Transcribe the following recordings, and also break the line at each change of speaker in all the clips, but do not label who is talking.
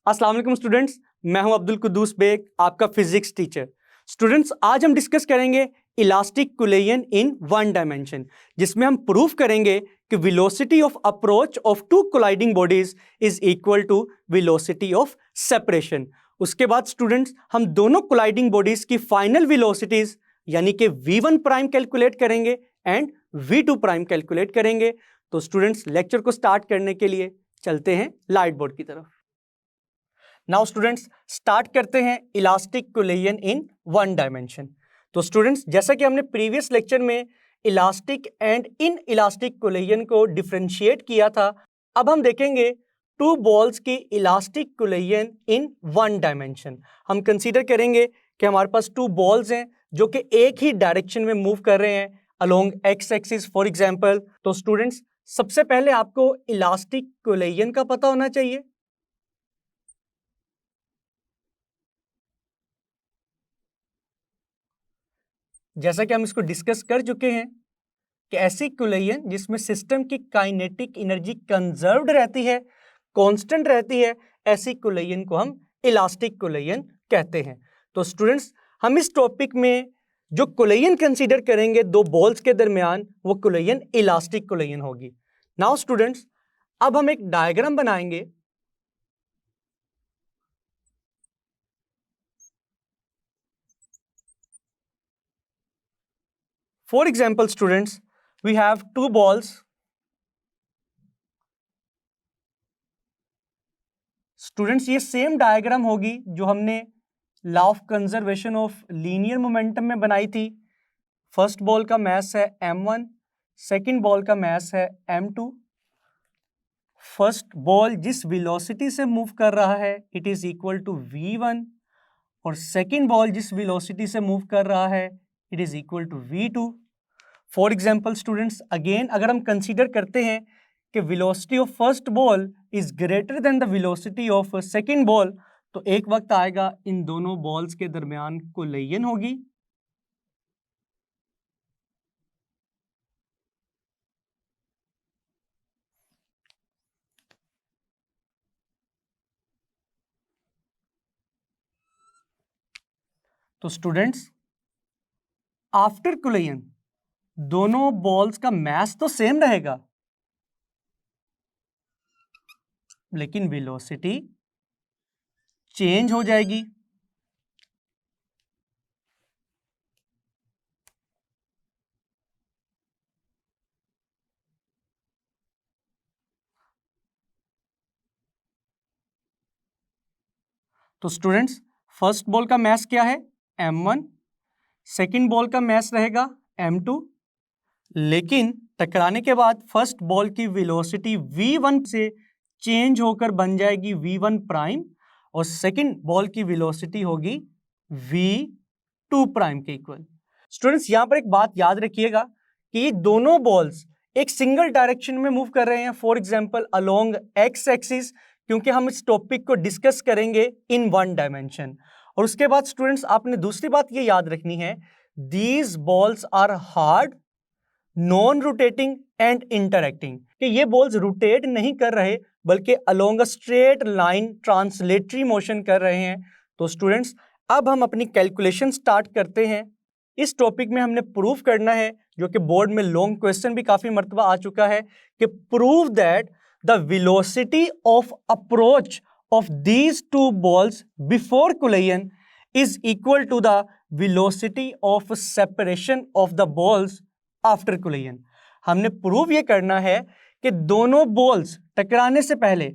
अस्सलाम वालेकुम स्टूडेंट्स, मैं हूं अब्दुल कुद्दूस बेग, आपका फिजिक्स टीचर। स्टूडेंट्स, आज हम डिस्कस करेंगे elastic collision in one dimension, जिसमें हम प्रूफ करेंगे कि velocity of approach of two colliding bodies is equal to velocity of separation. उसके बाद स्टूडेंट्स, हम दोनों कोलाइडिंग बॉडीज की फाइनल वेलोसिटीज यानी कि v1 प्राइम कैलकुलेट करेंगे एंड v2 प्राइम कैलकुलेट करेंगे। तो स्टूडेंट्स, लेक्चर को स्टार्ट करने के लिए चलते हैं लाइट बोर्ड की तरफ। नाउ स्टूडेंट्स, स्टार्ट करते हैं elastic collision in one dimension. तो स्टूडेंट्स, जैसा कि हमने प्रीवियस लेक्चर में elastic and in elastic collision को डिफरेंशिएट किया था, अब हम देखेंगे टू बॉल्स की elastic collision in one dimension. हम कंसीडर करेंगे कि हमारे पास टू बॉल्स हैं जो कि एक ही डायरेक्शन में मूव कर रहे हैं along x axis for example. तो स्टूडेंट्स, सबसे पहले आपको इलास्टिक कोलिजन का पता होना चाहिए। जैसा कि हम इसको डिस्कस कर चुके हैं कि ऐसी कोलिजन जिसमें सिस्टम की काइनेटिक एनर्जी कंजर्व्ड रहती है, कांस्टेंट रहती है, ऐसी कोलिजन को हम इलास्टिक कोलिजन कहते हैं। तो स्टूडेंट्स, हम इस टॉपिक में जो कोलिजन कंसीडर करेंगे दो बॉल्स के दरमियान, वो कोलिजन इलास्टिक कोलिजन होगी। नाउ स्टूडेंट्स, अब हम एक डायग्राम बनाएंगे। For example, students, we have two balls. Students, ये सेम डायग्राम होगी जो हमने law of conservation of linear momentum में बनाई थी। फर्स्ट बॉल का मास है m1, सेकंड बॉल का मास है m2। फर्स्ट बॉल जिस वेलोसिटी से मूव कर रहा है it is equal to v1, और सेकंड बॉल जिस वेलोसिटी से मूव कर रहा है it is equal to v2। For example students, again अगर हम कंसीडर करते हैं कि velocity of first ball is greater than the velocity of second ball, तो एक वक्त आएगा इन दोनों बॉल्स के दरमियान कोलिजन होगी। तो स्टूडेंट्स, आफ्टर कोलिजन दोनों बॉल्स का मास तो सेम रहेगा, लेकिन वेलोसिटी चेंज हो जाएगी। तो स्टूडेंट्स, फर्स्ट बॉल का मास क्या है m1, सेकंड बॉल का मास रहेगा m2, लेकिन टकराने के बाद फर्स्ट बॉल की वेलोसिटी v1 से चेंज होकर बन जाएगी v1 प्राइम, और सेकंड बॉल की वेलोसिटी होगी v2 प्राइम के इक्वल। स्टूडेंट्स, यहां पर एक बात याद रखिएगा कि ये दोनों बॉल्स एक सिंगल डायरेक्शन में मूव कर रहे हैं, for example along x axis, क्योंकि हम इस टॉपिक को डिस्कस करेंगे इन वन डायमेंशन। और उसके बाद स्टूडेंट्स, आपने दूसरी बात ये याद रखनी है, these balls are hard, non rotating and interacting, कि ये बॉल्स रोटेट नहीं कर रहे बल्कि along a straight line translatory motion कर रहे हैं। तो स्टूडेंट्स, अब हम अपनी कैलकुलेशन स्टार्ट करते हैं। इस टॉपिक में हमने प्रूफ करना है, जो कि बोर्ड में लॉन्ग क्वेश्चन भी काफी मर्तबा आ चुका है, कि prove that the velocity of approach of these two balls before collision is equal to the velocity of separation of the balls after collision. हमने प्रूव ये करना है कि दोनों बॉल्स टकराने से पहले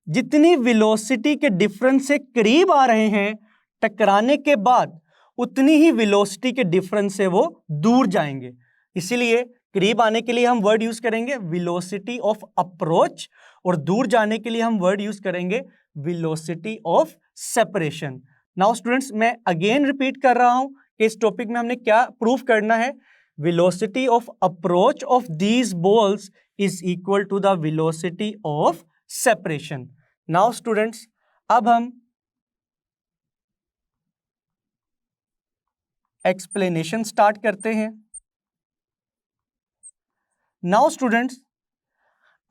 जितनी वेलोसिटी के डिफरेंस से करीब आ रहे हैं, टकराने के बाद उतनी ही वेलोसिटी के डिफरेंस से वो दूर जाएंगे। इसीलिए करीब आने के लिए हम वर्ड यूज करेंगे वेलोसिटी ऑफ अप्रोच, और दूर जाने के लिए हम वर्ड यूज करेंगे velocity of separation. Now students, मैं अगेन रिपीट कर रहा हूं कि इस टॉपिक में हमने क्या प्रूफ करना है। velocity of approach of these balls is equal to the velocity of separation. Now students, अब हम explanation start करते हैं। Now students,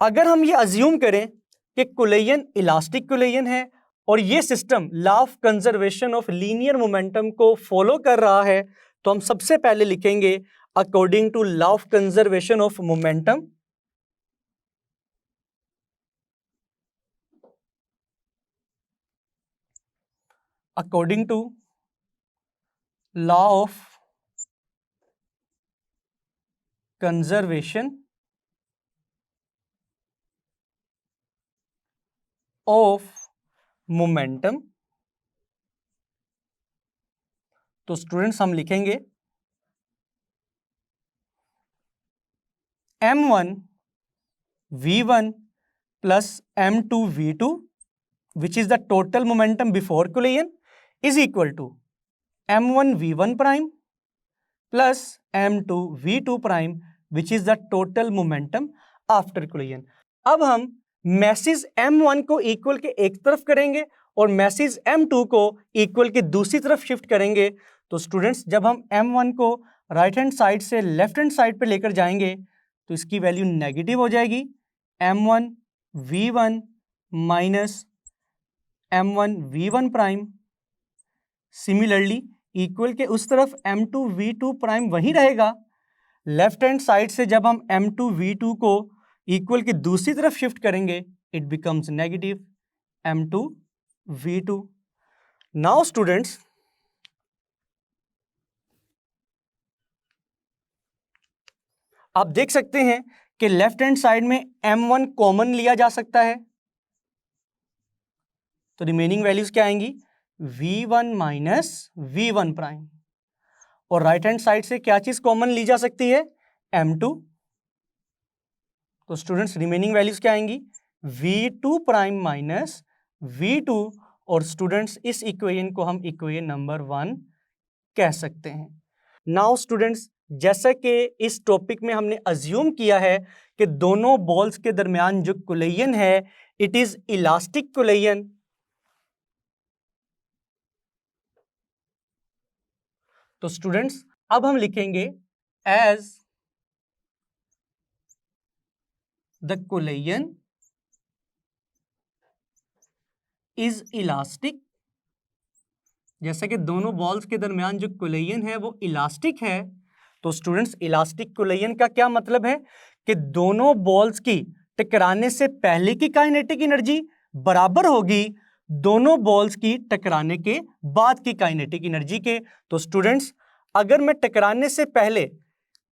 अगर हम ये अज्यूम करें कि कोलिजन इलास्टिक कोलिजन है और ये system law of conservation of linear momentum को फॉलो कर रहा है, तो हम सबसे पहले लिखेंगे according to law of conservation of momentum, according to law of conservation of momentum. तो स्टूडेंट्स हम लिखेंगे m1 v1 plus m2 v2 which is the total momentum before collision is equal to m1 v1 prime plus m2 v2 prime which is the total momentum after collision। अब हम message m1 को equal के एक तरफ करेंगे और message m2 को equal के दूसरी तरफ शिफ्ट करेंगे। तो स्टूडेंट्स जब हम m1 को राइट हैंड साइड से लेफ्ट हैंड साइड पे लेकर जाएंगे तो इसकी वैल्यू नेगेटिव हो जाएगी, m1 v1 minus m1 v1 prime. Similarly equal के उस तरफ m2 v2 प्राइम वही रहेगा। लेफ्ट हैंड साइड से जब हम m2 v2 को इक्वल के दूसरी तरफ शिफ्ट करेंगे it becomes negative m2 v2। Now students आप देख सकते हैं कि लेफ्ट हैंड साइड में m1 कॉमन लिया जा सकता है, तो रिमेनिंग वैल्यूज क्या आएंगी v1 माइनस v1 प्राइम, और राइट हैंड साइड से क्या चीज कॉमन ली जा सकती है m2। तो स्टूडेंट्स रिमेनिंग वैल्यूज क्या आएंगी v2 प्राइम माइनस v2, और स्टूडेंट्स इस इक्वेशन को हम इक्वेशन नंबर 1 कह सकते हैं। नाउ स्टूडेंट्स जैसा कि इस टॉपिक में हमने अज्यूम किया है कि दोनों बॉल्स के दरमियान जो कोलिजन है इट इज इलास्टिक कोलिजन, तो स्टूडेंट्स अब हम लिखेंगे as the collision is elastic. जैसे कि दोनों बॉल्स के दरमियान जो कोलिजन है वो इलास्टिक है, तो स्टूडेंट्स इलास्टिक कोलिजन का क्या मतलब है कि दोनों बॉल्स की टकराने से पहले की काइनेटिक एनर्जी बराबर होगी दोनों बॉल्स की टकराने के बाद की काइनेटिक एनर्जी के। तो स्टूडेंट्स अगर मैं टकराने से पहले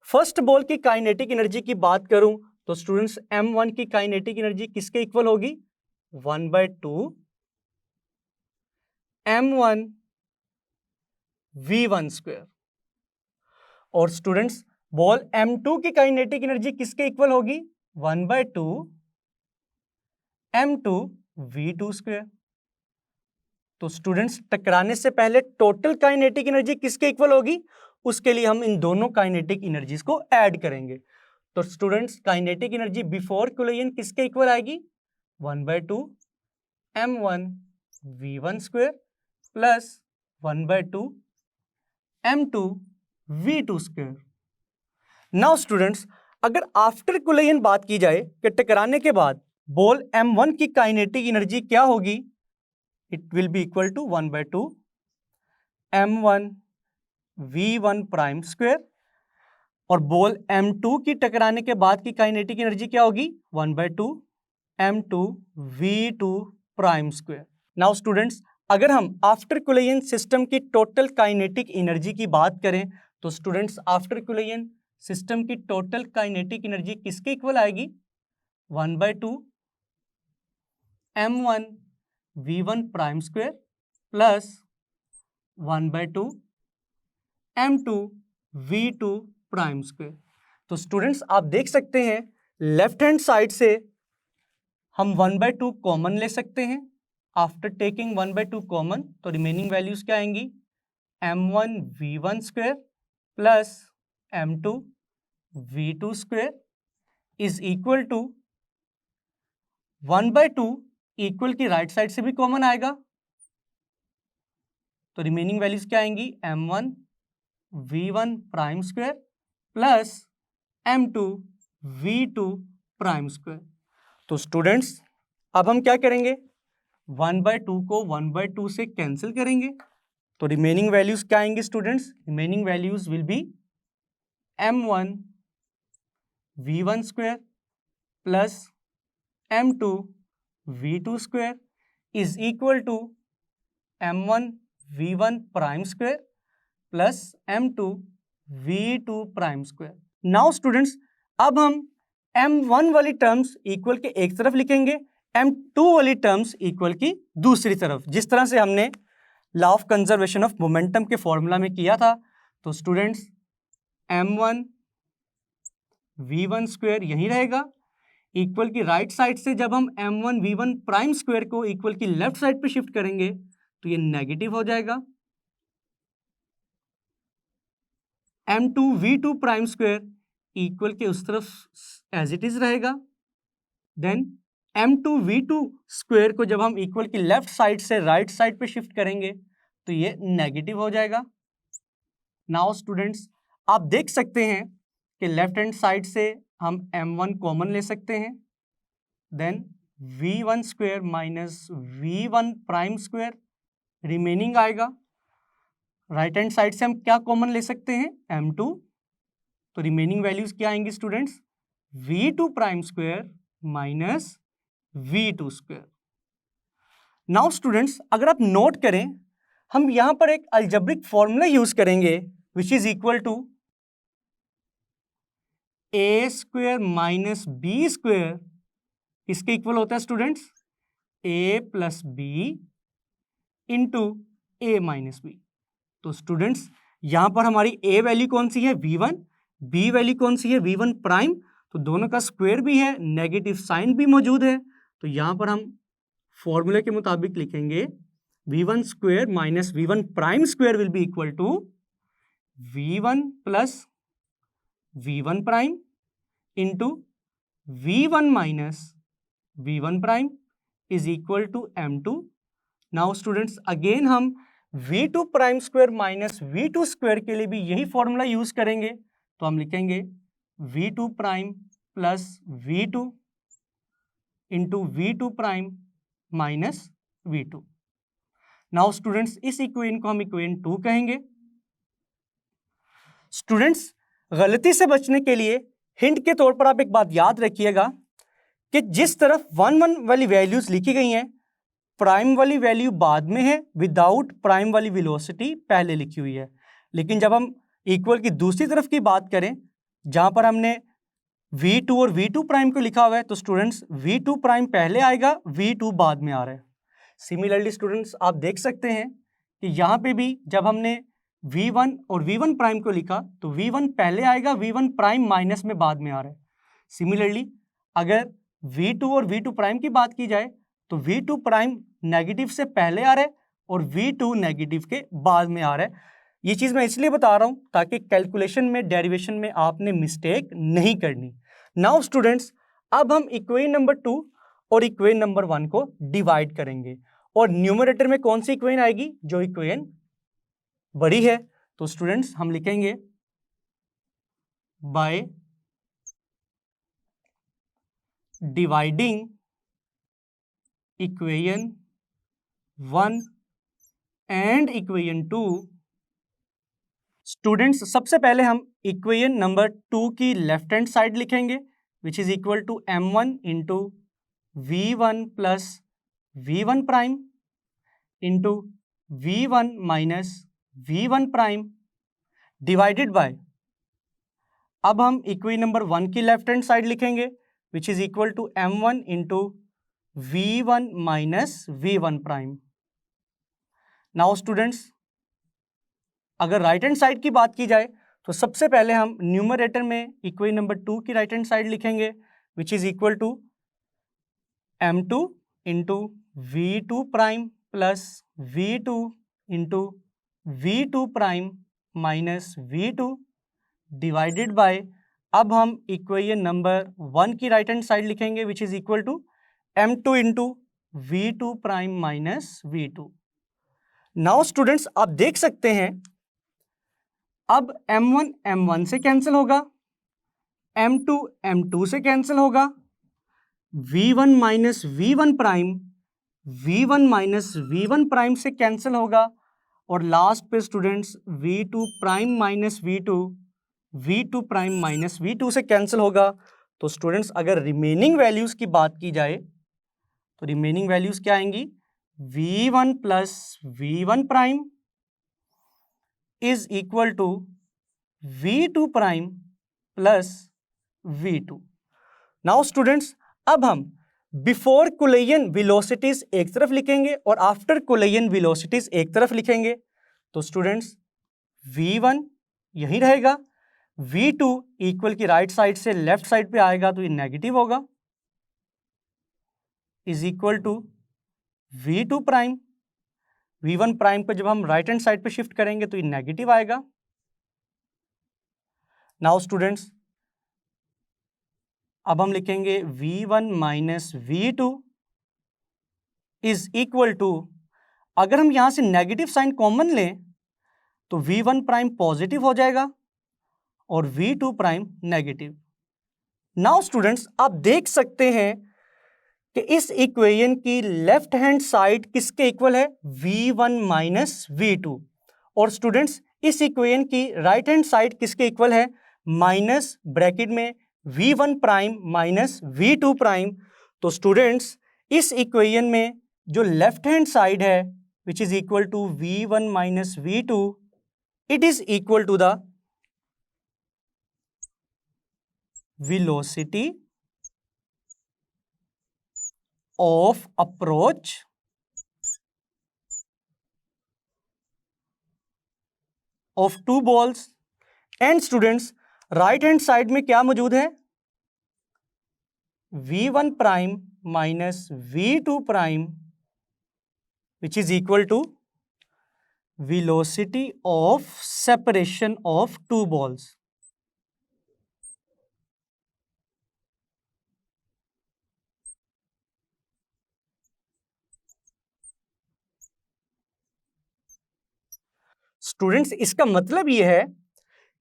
फर्स्ट बॉल की काइनेटिक एनर्जी की बात करूं तो स्टूडेंट्स m1 की काइनेटिक एनर्जी किसके इक्वल होगी 1/2 m1 v1 स्क्वायर, और स्टूडेंट्स बॉल m2 की काइनेटिक एनर्जी किसके इक्वल होगी 1/2 m2 v2 स्क्वायर। तो स्टूडेंट्स टकराने से पहले टोटल काइनेटिक एनर्जी किसके इक्वल होगी, उसके लिए हम इन दोनों काइनेटिक एनर्जीज को ऐड करेंगे। तो students kinetic energy before collision किसके इक्वल आएगी 1/2 m1 v1 square plus 1/2 m2 v2 square. Now students अगर आफ्टर कोलिजन बात की जाए कि टकराने के बाद बॉल m1 की काइनेटिक एनर्जी क्या होगी, it will be equal to 1/2 m1 v1 prime square, और बॉल m2 की टकराने के बाद की काइनेटिक एनर्जी क्या होगी 1/2 m2 v2 prime square. Now students अगर हम आफ्टर कोलिजन सिस्टम की टोटल काइनेटिक एनर्जी की बात करें तो स्टूडेंट्स आफ्टर कोलिजन सिस्टम की टोटल काइनेटिक एनर्जी किसके इक्वल आएगी 1/2 m1 v1 prime square plus 1/2 m2 v2 prime square. तो स्टूडेंट्स आप देख सकते हैं लेफ्ट हैंड साइड से हम 1/2 कॉमन ले सकते हैं। आफ्टर टेकिंग 1/2 कॉमन तो रिमेनिंग वैल्यूज क्या आएंगी m1 v1 square plus m2 v2 square is equal to 1/2 equal की राइट साइड से भी कॉमन आएगा, तो रिमेनिंग वैल्यूज क्या आएंगी m1 v1 prime square plus m2 v2 prime square. तो स्टूडेंट्स अब हम क्या करेंगे 1/2 को 1/2 से कैंसिल करेंगे तो रिमेनिंग वैल्यूज क्या आएंगे students? Remaining values will be m1 v1 square plus m2 v2 square is equal to m1 v1 prime square plus m2 v2 prime square. Now students, अब हम m1 वाली टर्म्स इक्वल के एक तरफ लिखेंगे, m2 वाली टर्म्स इक्वल की दूसरी तरफ, जिस तरह से हमने law of conservation of momentum के फॉर्मूला में किया था। तो स्टूडेंट्स, m1 v1 स्क्वायर यही रहेगा, इक्वल की राइट साइड से जब हम m1 v1 प्राइम स्क्वायर को इक्वल की लेफ्ट साइड पे शिफ्ट करेंगे तो ये नेगेटिव हो जाएगा। m2 v2 prime square equal के उस तरफ एज इट इज रहेगा। देन m2 v2 स्क्वायर को जब हम इक्वल की लेफ्ट साइड से राइट साइड पे शिफ्ट करेंगे तो ये नेगेटिव हो जाएगा। नाउ स्टूडेंट्स, आप देख सकते हैं कि लेफ्ट हैंड साइड से हम m1 कॉमन ले सकते हैं। Then v1 square minus v1 prime square remaining आएगा। राइट हैंड साइड से हम क्या कॉमन ले सकते हैं? m2। तो रिमेनिंग वैल्यूज क्या आएंगी students? v2 prime square minus v2 square. Now students, अगर आप नोट करें, हम यहां पर एक अलजेब्रिक फॉर्मूला यूज करेंगे which is equal to a square minus b square किसके इक्वल होता है students? a plus B into a minus B. तो स्टूडेंट्स, यहां पर हमारी a वैल्यू कौन सी है? v1, b वैल्यू कौन सी है? v1 prime. तो दोनों का स्क्वायर भी है, नेगेटिव साइन भी मौजूद है। तो यहां पर हम फॉर्मूले के मुताबिक लिखेंगे v1 square minus v1 prime square will be equal to v1 plus v1 prime into v1 minus v1 prime is equal to m2। Now students, again हम v2 prime square minus v2 square के लिए भी यही formula use करेंगे। तो हम लिखेंगे v2 prime plus v2 into v2 prime minus v2। Now students, इस इक्वेशन को हम इक्वेशन 2 कहेंगे। स्टूडेंट्स, गलती से बचने के लिए हिंट के तौर पर आप एक बात याद रखिएगा कि जिस तरफ 1 1 वाली वैल्यूज लिखी गई हैं, प्राइम वाली वैल्यू बाद में है, विदाउट प्राइम वाली वेलोसिटी पहले लिखी हुई है। लेकिन जब हम इक्वल की दूसरी तरफ की बात करें, जहां पर हमने v2 और v2 प्राइम को लिखा हुआ है, तो स्टूडेंट्स v2 प्राइम पहले आएगा, v2 बाद में आ रहा है। सिमिलरली स्टूडेंट्स, आप देख सकते हैं कि यहाँ पे भी जब हमने v1 और v1 प्राइम को लिखा तो v1 पहले आएगा, v1 प्राइम माइनस में बाद में आ रहा है। सिमिलरली अगर v2 और v2 प्राइम की बात की जाए तो v2 प्राइम नेगेटिव से पहले आ रहा है और v2 नेगेटिव के बाद में आ रहा है। ये चीज़ मैं इसलिए बता रहा हूँ ताकि कैलकुलेशन में, डेरिवेशन में आपने मिस्टेक नहीं करनी। नाउ स्टूडेंट्स, अब हम इक्वेशन नंबर 2 और इक्वेशन नंबर 1 को डिवाइड करेंगे और न्यूमरेटर में कौन सी इक्वेशन आएगी? जो इक्वेशन बड़ी है। तो स्टूडेंट्स, हम लिखेंगे by dividing equation 1 and equation 2। Students, सबसे पहले हम इक्वेशन नंबर 2 की लेफ्ट हैंड साइड लिखेंगे which is equal to m1 into v1 plus v1 prime into v1 minus v1 prime divided by, अब हम इक्वेशन नंबर 1 की लेफ्ट हैंड साइड लिखेंगे which is equal to m1 into v1 minus v1 prime. Now students, अगर right hand side की बात की जाए तो सबसे पहले हम न्यूमरेटर में इक्वेशन नंबर 2 की राइट हैंड साइड लिखेंगे which is equal to m2 into v2 prime plus v2 into v2 prime minus v2 divided by, अब हम इक्वेशन नंबर 1 की राइट हैंड साइड लिखेंगे which is equal to m2 into v2 prime minus v2। Now students, आप देख सकते हैं अब m1 m1 से कैंसिल होगा, m2 m2 से कैंसिल होगा, v1 minus v1 prime v1 minus v1 prime से कैंसिल होगा और लास्ट पे students v2 prime minus v2 prime minus v2 से कैंसिल होगा। तो स्टूडेंट्स अगर रिमेनिंग वैल्यूज की बात की जाए तो रिमेनिंग वैल्यूज क्या आएंगी, v1 plus v1 prime is equal to v2 prime plus v2। Now students अब हम बिफोर कोलिजन वेलोसिटीज एक तरफ लिखेंगे और आफ्टर कोलिजन वेलोसिटीज एक तरफ लिखेंगे। तो स्टूडेंट्स v1 यही रहेगा, v2 इक्वल की राइट साइड से लेफ्ट साइड पे आएगा तो ये नेगेटिव होगा, is equal to v2 prime, v1 prime को जब हम राइट हैंड साइड पे शिफ्ट करेंगे तो ये नेगेटिव आएगा। नाउ स्टूडेंट्स अब हम लिखेंगे v1 minus v2 is equal to, अगर हम यहां से नेगेटिव साइन कॉमन लें तो v1 प्राइम पॉजिटिव हो जाएगा और v2 prime negative. Now students आप देख सकते हैं कि इस इक्वेशन की लेफ्ट हैंड साइड किसके इक्वल है, v1 माइनस v2, और स्टूडेंट्स इस इक्वेशन की राइट हैंड साइड किसके इक्वल है, माइनस ब्रैकेट में v1 prime minus v2 prime. तो स्टूडेंट्स इस इक्वेशन में जो लेफ्ट हैंड साइड है which is equal to v1 minus v2, it is equal to the velocity of approach of two balls। And students right hand side में क्या मौजूद है, v1 prime minus v2 prime which is equal to velocity of separation of two balls। Students इसका मतलब यह है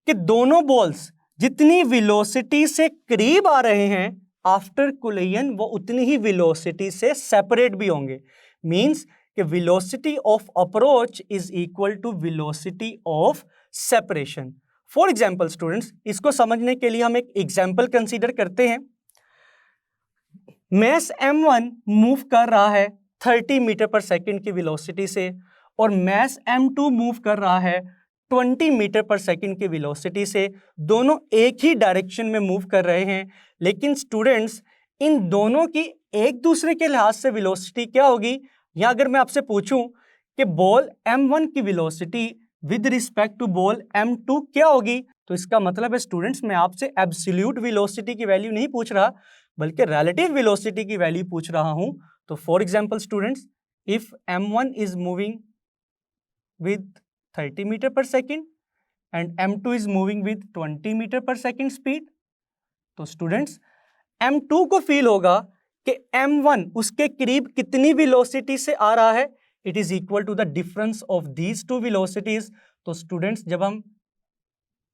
कि दोनों बॉल्स जितनी वेलोसिटी से करीब आ रहे हैं आफ्टर कोलिजन वो उतनी ही वेलोसिटी से सेपरेट भी होंगे। मींस कि velocity of approach is equal to velocity of separation. For example students इसको समझने के लिए हम एक एग्जांपल कंसीडर करते हैं। मैस m1 मूव कर रहा है 30 मीटर पर सेकंड की वेलोसिटी से और मैस m2 मूव कर रहा है 20 मीटर पर सेकंड की वेलोसिटी से। दोनों एक ही डायरेक्शन में मूव कर रहे हैं, लेकिन स्टूडेंट्स इन दोनों की एक दूसरे के लिहाज से वेलोसिटी क्या होगी। या अगर मैं आपसे पूछूं कि बॉल m1 की velocity with respect to ball m2 क्या होगी, तो इसका मतलब है स्टूडेंट्स मैं आपसे एब्सोल्यूट वेलोसिटी की वैल्यू नहीं पूछ रहा बल्कि रिलेटिव वेलोसिटी की वैल्यू पूछ रहा हूं। तो for example students if m1 is moving with 30 meter per second and m2 is moving with 20 meter per second speed, तो स्टूडेंट्स m2 को फील होगा कि m1 उसके करीब कितनी वेलोसिटी से आ रहा है, it is equal to the difference of these two velocities. तो स्टूडेंट्स जब हम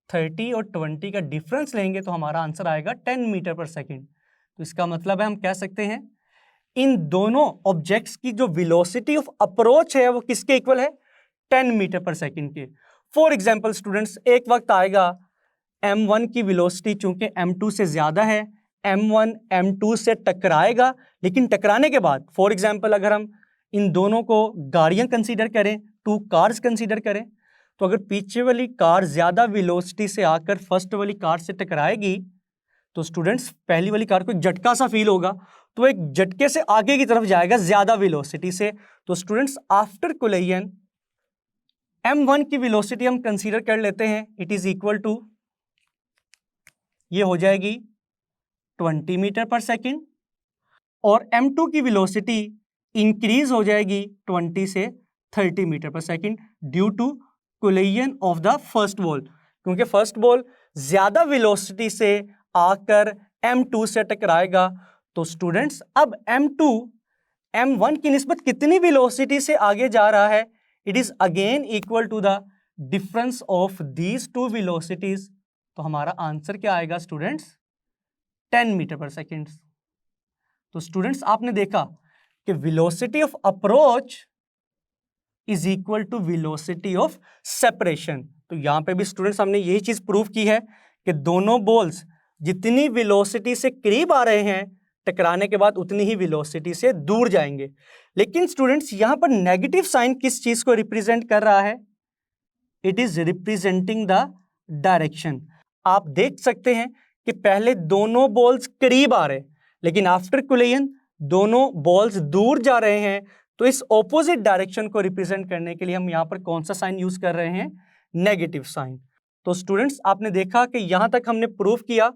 30 और 20 का डिफरेंस लेंगे तो हमारा आंसर आएगा 10 मीटर पर सेकेंड। तो इसका मतलब है हम कह सकते हैं इन दोनों ऑब्जेक्ट्स की जो वेलोसिटी ऑफ अप्रोच है वो किसके इक्वल है, 10 मीटर पर सेकेंड के। फॉर एग्जाम्पल स्टूडेंट्स एक वक्त आएगा m1 की वेलोसिटी चूंकि m2 से ज्यादा है, m1 m2 से टकराएगा, लेकिन टकराने के बाद फॉर एग्जाम्पल अगर हम इन दोनों को गाड़ियां कंसीडर करें, टू कार्स कंसीडर करें, तो अगर पीछे वाली कार ज्यादा वेलोसिटी से आकर फर्स्ट वाली कार से टकराएगी तो स्टूडेंट्स पहली वाली कार को एक झटका सा फील होगा, तो एक झटके से आगे की तरफ जाएगा ज्यादा वेलोसिटी से। तो स्टूडेंट्स आफ्टर कोलिजन m1 की वेलोसिटी हम कंसीडर कर लेते हैं, इट इज इक्वल टू ये हो जाएगी 20 मीटर पर सेकेंड और m2 की वेलोसिटी इंक्रीज हो जाएगी 20 से 30 मीटर पर second due to collision of the first ball, क्योंकि फर्स्ट बॉल ज्यादा वेलोसिटी से आकर m2 से टकराएगा। तो स्टूडेंट्स अब m2 m1 की निस्बत कितनी वेलोसिटी से आगे जा रहा है, it is again equal to the difference of these two velocities. तो हमारा आंसर क्या आएगा स्टूडेंट्स, 10 मीटर पर सेकेंड। तो स्टूडेंट्स आपने देखा कि velocity of approach is equal to velocity of separation. तो यहां पे भी स्टूडेंट्स हमने यही चीज प्रूव की है कि दोनों बॉल्स जितनी वेलोसिटी से करीब आ रहे हैं, टकराने के बाद उतनी ही वेलोसिटी से दूर जाएंगे। लेकिन स्टूडेंट्स यहां पर नेगेटिव साइन किस चीज को रिप्रेजेंट कर रहा है? It is representing the direction. आप देख सकते हैं कि पहले दोनों बॉल्स करीब आ रहे, लेकिन आफ्टर कोलिजन दोनों बॉल्स दूर जा रहे हैं। तो इस ऑपोजिट डायरेक्शन को रिप्रेजेंट करने के लिए हम यहां पर कौन सा साइन यूज कर रहे हैं? Negative sign. तो स्टूडेंट्स आपने देखा कि यहां तक हमने प्रूव किया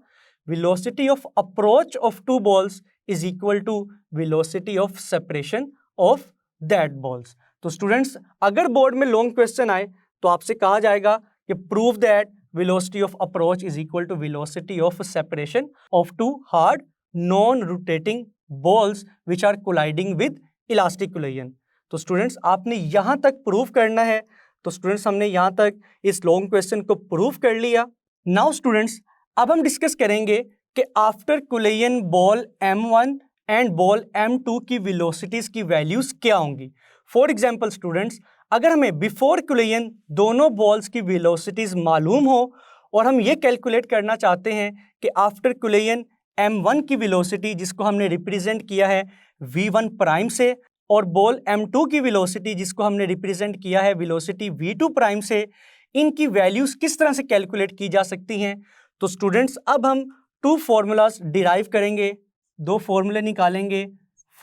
velocity of approach of two balls is equal to velocity of separation of that balls. तो स्टूडेंट्स अगर बोर्ड में लॉन्ग क्वेश्चन आए तो आपसे कहा जाएगा कि prove that velocity of approach is equal to velocity of separation of two hard non-rotating balls which are colliding with elastic collision। तो स्टूडेंट्स आपने यहां तक प्रूव करना है। तो स्टूडेंट्स हमने यहां तक इस लॉन्ग क्वेश्चन को प्रूव कर लिया। नाउ स्टूडेंट्स अब हम डिस्कस करेंगे कि after collision ball M1 and ball M2 की वेलोसिटीज की वैल्यूज क्या होंगी। फॉर एग्जाम्पल स्टूडेंट्स अगर हमें बिफोर कोलिजन दोनों बॉल्स की वेलोसिटीज मालूम हो और हम ये कैलकुलेट करना चाहते हैं कि आफ्टर कोलिजन M1 की वेलोसिटी जिसको हमने रिप्रेजेंट किया है V1 प्राइम से, और बॉल M2 की वेलोसिटी जिसको हमने रिप्रेजेंट किया है वेलोसिटी V2 प्राइम से, इनकी वैल्यूज किस तरह से कैलकुलेट की जा सकती हैं। तो स्टूडेंट्स अब हम टू फॉर्मूलाज डिराइव करेंगे, दो फॉर्मूले निकालेंगे।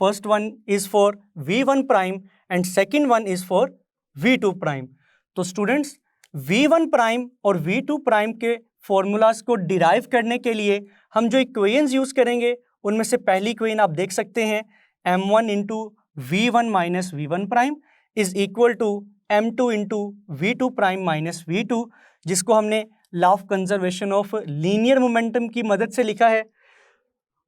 First one is for V1 prime and second one is for V2 prime. तो स्टूडेंट्स V1 प्राइम और V2 प्राइम के फॉर्मूलाज को डिराइव करने के लिए हम जो इक्वेशंस यूज करेंगे उनमें से पहली इक्वेशन आप देख सकते हैं M1 into V1 minus V1 prime is equal to M2 into V2 prime minus V2, जिसको हमने law of conservation of linear momentum की मदद से लिखा है।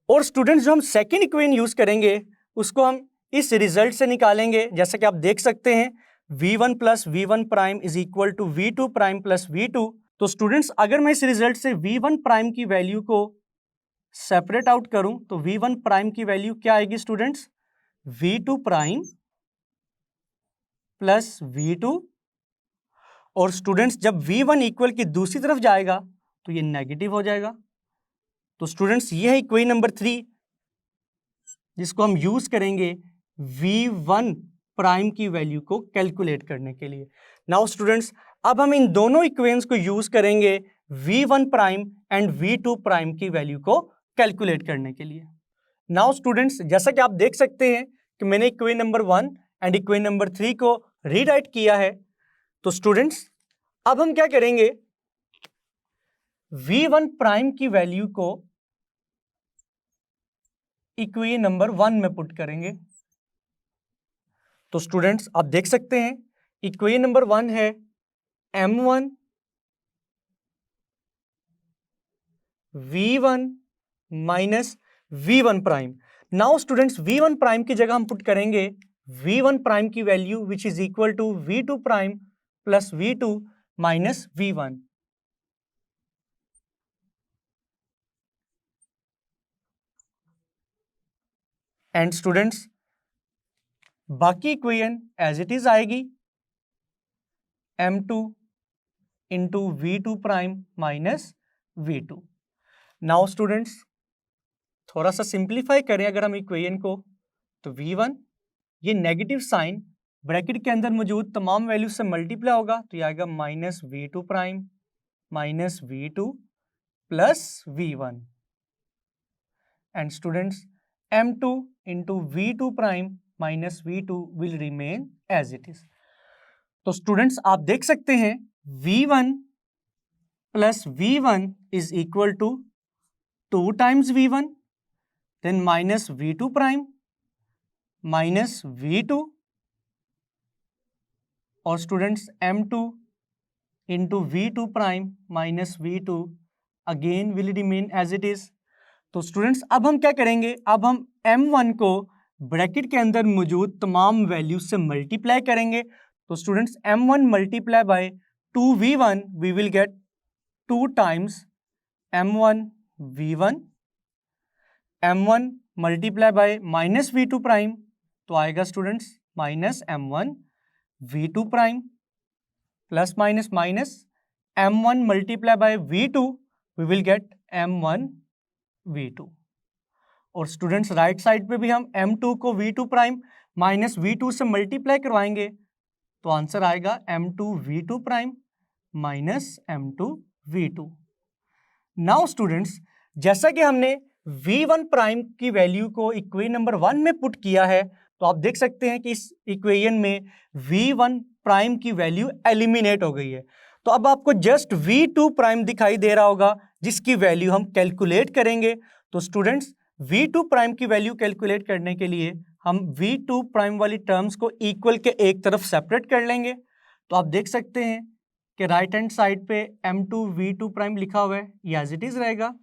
और स्टूडेंट्स जो हम सेकेंड इक्वेशन यूज करेंगे उसको हम इस रिजल्ट से निकालेंगे, जैसा कि आप देख सकते हैं V1 plus V1 prime is equal to V2 prime plus V2। तो स्टूडेंट्स अगर मैं इस रिजल्ट से V1 प्राइम की वैल्यू को सेपरेट आउट करूं तो V1 प्राइम की वैल्यू क्या आएगी students? V2 prime plus V2। और स्टूडेंट्स जब V1 इक्वल की दूसरी तरफ जाएगा तो ये नेगेटिव हो जाएगा। तो स्टूडेंट्स ये है इक्वेशन नंबर 3 जिसको हम यूज करेंगे V1 प्राइम की वैल्यू को कैलकुलेट करने के लिए। नाउ स्टूडेंट्स अब हम इन दोनों इक्वेशंस को यूज करेंगे V1 prime and V2 prime की वैल्यू को कैलकुलेट करने के लिए। नाउ स्टूडेंट्स जैसा कि आप देख सकते हैं कि मैंने equation number 1 and equation number 3 को रीराइट किया है। तो स्टूडेंट्स अब हम क्या करेंगे, V1 प्राइम की वैल्यू को इक्वेशन नंबर 1 में पुट करेंगे। तो स्टूडेंट्स आप देख सकते हैं इक्वेशन नंबर 1 है M1 V1 minus V1 prime. Now students V1 prime की जगह हम पुट करेंगे V1 प्राइम की value which is equal to V2 prime plus V2 minus V1। And students बाकी इक्वेशन एज इट इज आएगी M2 into V2 prime minus V2। Now students थोड़ा सा simplify करें अगर हम इक्वेशन को, तो V1 ये नेगेटिव साइन ब्रैकेट के अंदर मौजूद तमाम वैल्यू से मल्टीप्लाई होगा तो ये आएगा minus V2 prime minus V2 plus V1। And students M2 into V2 prime minus V2 will remain as it is. तो स्टूडेंट्स आप देख सकते हैं V1 plus V1 is equal to 2 times V1 then minus V2 prime minus V2, और students M2 into V2 prime minus V2 again will remain as it is. तो students अब हम क्या करेंगे, अब हम M1 को ब्रैकेट के अंदर मौजूद तमाम वैल्यूज से मल्टीप्लाई करेंगे। तो students M1 multiply by 2V1 we will get 2 times M1 V1, M1 multiply by minus V2 prime तो आएगा students minus m1 v2 prime plus minus minus m1 multiply by v2 we will get m1 v2। और students right side पे भी हम m2 को v2 prime minus v2 से multiply करवाएंगे तो आंसर आएगा m2 v2 prime minus m2 v2। Now students जैसा कि हमने v1 प्राइम की वैल्यू को इक्वेशन नंबर 1 में पुट किया है तो आप देख सकते हैं कि इस इक्वेशन में v1 प्राइम की वैल्यू एलिमिनेट हो गई है। तो अब आपको जस्ट v2 प्राइम दिखाई दे रहा होगा जिसकी वैल्यू हम कैलकुलेट करेंगे। तो स्टूडेंट्स v2 प्राइम की वैल्यू कैलकुलेट करने के लिए हम v2 प्राइम वाली टर्म्स को इक्वल के एक तरफ सेपरेट कर लेंगे। तो आप देख सकते हैं कि राइट हैंड साइड पे m2 v2 प्राइम लिखा हुआ है, ये एज इट इज रहेगा।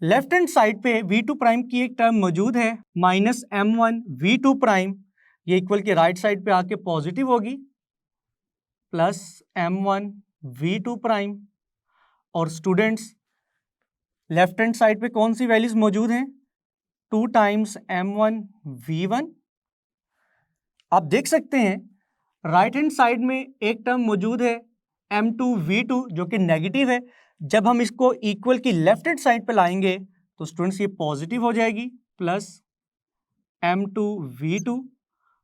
लेफ्ट हैंड साइड पे v2 प्राइम की एक टर्म मौजूद है माइनस m1 v2 प्राइम, ये इक्वल के राइट साइड पे आके पॉजिटिव होगी प्लस m1 v2 प्राइम। और स्टूडेंट्स लेफ्ट हैंड साइड पे कौन सी वैल्यूज मौजूद हैं? 2 टाइम्स m1 v1। आप देख सकते हैं राइट हैंड साइड में एक टर्म मौजूद है m2 v2 जो कि नेगेटिव है। जब हम इसको इक्वल की लेफ्ट हैंड साइड पे लाएंगे तो स्टूडेंट्स ये पॉजिटिव हो जाएगी प्लस m2 v2।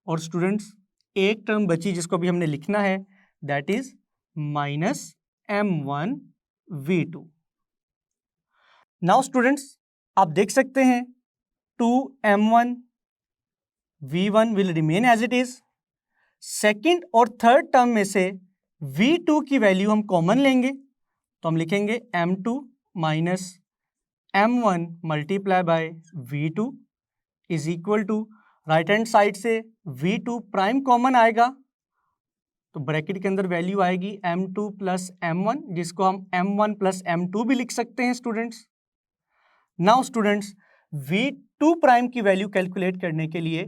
और स्टूडेंट्स एक टर्म बची जिसको भी हमने लिखना है that is minus m1 v2। Now students आप देख सकते हैं 2m1 v1 will remain as it is. Second और थर्ड टर्म में से v2 की वैल्यू हम कॉमन लेंगे तो हम लिखेंगे m2 minus m1 multiply by v2 is equal to right hand side से v2 प्राइम कॉमन आएगा तो ब्रैकेट के अंदर वैल्यू आएगी m2 प्लस m1 जिसको हम m1 प्लस m2 भी लिख सकते हैं students. Now students v2 prime की वैल्यू कैलकुलेट करने के लिए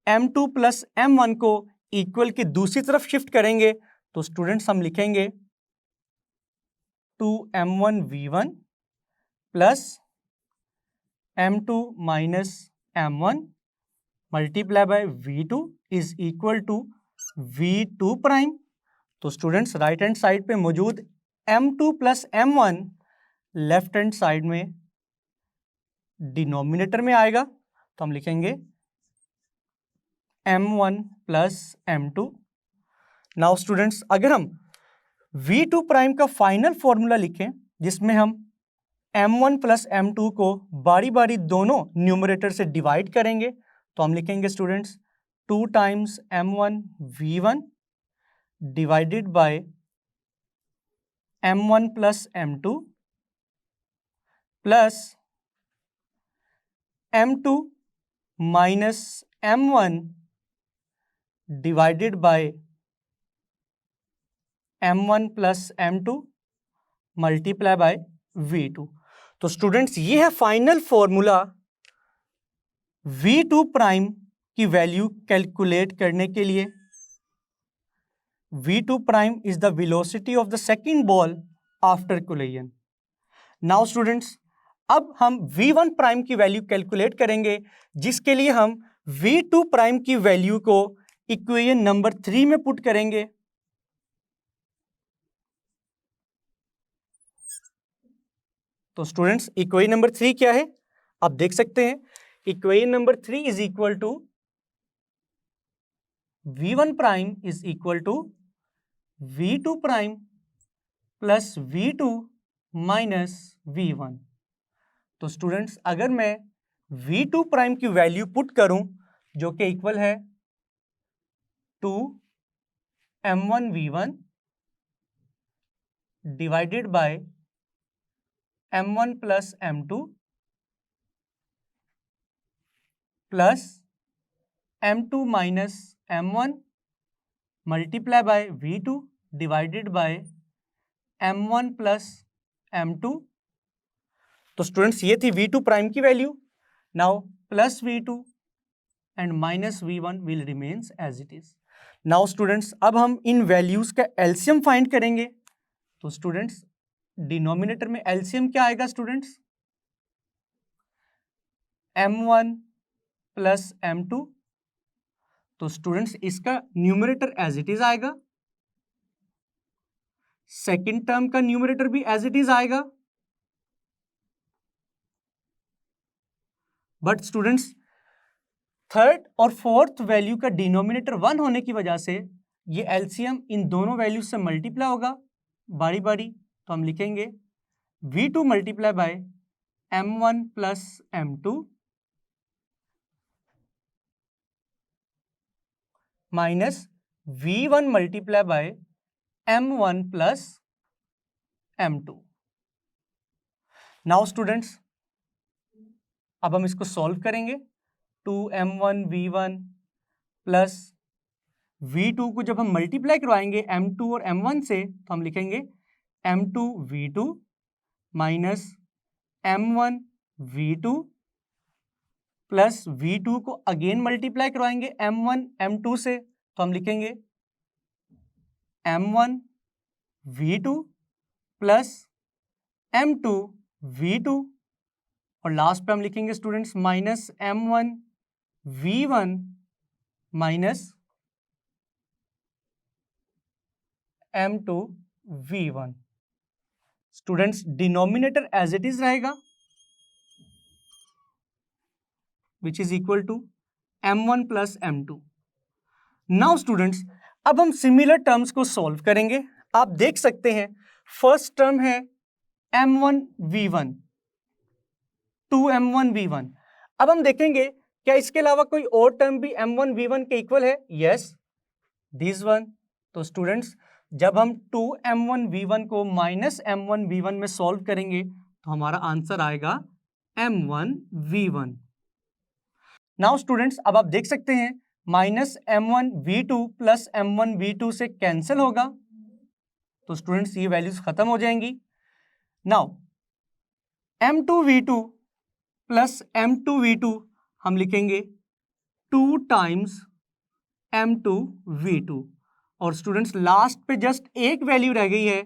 m2 प्लस m1 को इक्वल की दूसरी तरफ शिफ्ट करेंगे तो स्टूडेंट्स हम लिखेंगे 2m1 v1 plus m2 minus m1 multiply by v2 is equal to v2 prime. तो स्टूडेंट्स राइट हैंड साइड पे मौजूद m2 plus m1 left hand side में डिनोमिनेटर में आएगा तो हम लिखेंगे m1 plus m2। Now students अगर हम v2 प्राइम का फाइनल फॉर्मूला लिखें जिसमें हम m1 प्लस m2 को बारी बारी दोनों न्यूमरेटर से डिवाइड करेंगे तो हम लिखेंगे students 2 times m1 v1 divided by m1 plus m2 plus m2 minus m1 divided by m1 plus m2 multiply by v2। तो स्टूडेंट्स ये है फाइनल फॉर्मूला v2 प्राइम की वैल्यू कैलकुलेट करने के लिए। v2 prime is the velocity of the second ball after collision. Now students अब हम v1 prime की वैल्यू कैलकुलेट करेंगे जिसके लिए हम v2 प्राइम की वैल्यू को इक्वेशन नंबर 3 में पुट करेंगे। तो स्टूडेंट्स इक्वेशन नंबर 3 क्या है आप देख सकते हैं equation number 3 is equal to v1 prime is equal to v2 prime plus v2 minus v1। तो स्टूडेंट्स अगर मैं v2 प्राइम की वैल्यू पुट करूं जो कि इक्वल है 2 m1 v1 divided by m1 plus m2 plus m2 minus m1 multiply by v2 divided by m1 plus m2। तो students ये थी v2 प्राइम की value. Now plus v2 and minus v1 will remains as it is. Now students अब हम इन values का LCM find करेंगे। तो स्टूडेंट्स डिनोमिनेटर में एलसीएम क्या आएगा स्टूडेंट्स m1 प्लस m2 तो स्टूडेंट्स इसका न्यूमरेटर एज इट इज आएगा, सेकंड टर्म का न्यूमरेटर भी एज इट इज आएगा, बट स्टूडेंट्स थर्ड और फोर्थ वैल्यू का डिनोमिनेटर 1 होने की वजह से ये एलसीएम इन दोनों वैल्यू से मल्टीप्लाई होगा बारी बारी। तो हम लिखेंगे V2 multiply by M1 plus M2 minus V1 multiply by M1 plus M2। Now students अब हम इसको सॉल्व करेंगे। 2M1 V1 प्लस V2 को जब हम मल्टीप्लाई करवाएंगे M2 और M1 से तो हम लिखेंगे M2 V2 minus M1 V2 plus V2 को अगेन मल्टीप्लाई करवाएंगे M1 M2 से तो हम लिखेंगे M1 V2 plus M2 V2 और लास्ट पे हम लिखेंगे students minus M1 V1 minus M2 V1। Students denominator as it is रहेगा which is equal to M1 plus M2। Now students अब हम सिमिलर टर्म्स को सॉल्व करेंगे। आप देख सकते हैं फर्स्ट टर्म है M1 V1, 2M1 V1। अब हम देखेंगे क्या इसके अलावा कोई और टर्म भी M1 V1 के इक्वल है? Yes, this one. तो स्टूडेंट्स जब हम 2M1 V1 को माइनस M1 V1 में सॉल्व करेंगे तो हमारा आंसर आएगा M1 V1। नाउ स्टूडेंट्स अब आप देख सकते हैं minus M1 V2 plus M1 V2 से कैंसिल होगा तो स्टूडेंट्स ये वैल्यूज खत्म हो जाएंगी। Now M2 V2 plus M2 V2 हम लिखेंगे 2 टाइम्स M2 V2 और स्टूडेंट्स लास्ट पे जस्ट एक वैल्यू रह गई है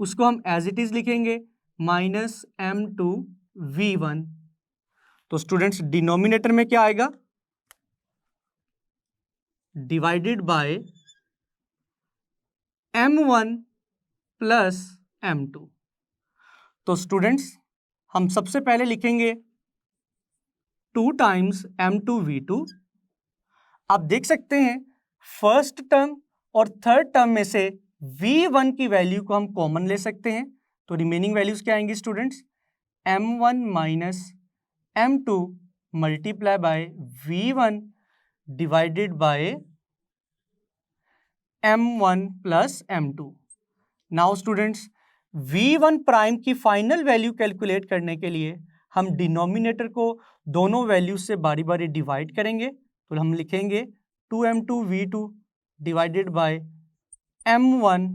उसको हम एज इट इज लिखेंगे माइनस M2 V1। तो स्टूडेंट्स डिनोमिनेटर में क्या आएगा? Divided by M1 plus M2। तो स्टूडेंट्स हम सबसे पहले लिखेंगे 2 टाइम्स M2 V2। आप देख सकते हैं फर्स्ट टर्म और थर्ड टर्म में से V1 की वैल्यू को हम कॉमन ले सकते हैं तो रिमेनिंग वैल्यूज क्या आएंगी students? M1 minus M2 multiply by V1 divided by M1 plus M2। Now students V1 prime की फाइनल वैल्यू कैलकुलेट करने के लिए हम डिनोमिनेटर को दोनों वैल्यू से बारी बारी डिवाइड करेंगे तो हम लिखेंगे 2M2 V2 divided by M1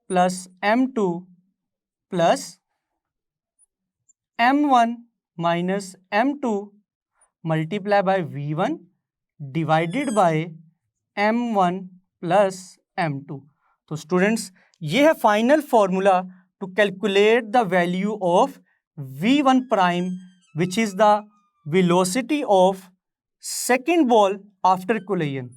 plus M2 plus M1 minus M2 multiply by V1 divided by M1 plus M2। तो स्टूडेंट्स ये है final formula to calculate the value of V1 prime which is the velocity of second ball after collision.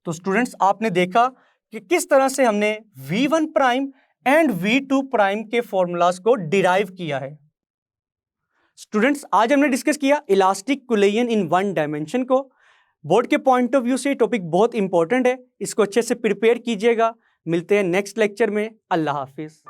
तो students आपने देखा कि किस तरह से हमने V1 prime and V2 prime के फॉर्मूलाज को डिराइव किया है। स्टूडेंट्स आज हमने डिस्कस किया elastic collision in one dimension को। बोर्ड के पॉइंट ऑफ व्यू से टॉपिक बहुत इंपॉर्टेंट है, इसको अच्छे से प्रिपेयर कीजिएगा। मिलते हैं नेक्स्ट लेक्चर में। अल्लाह हाफिज।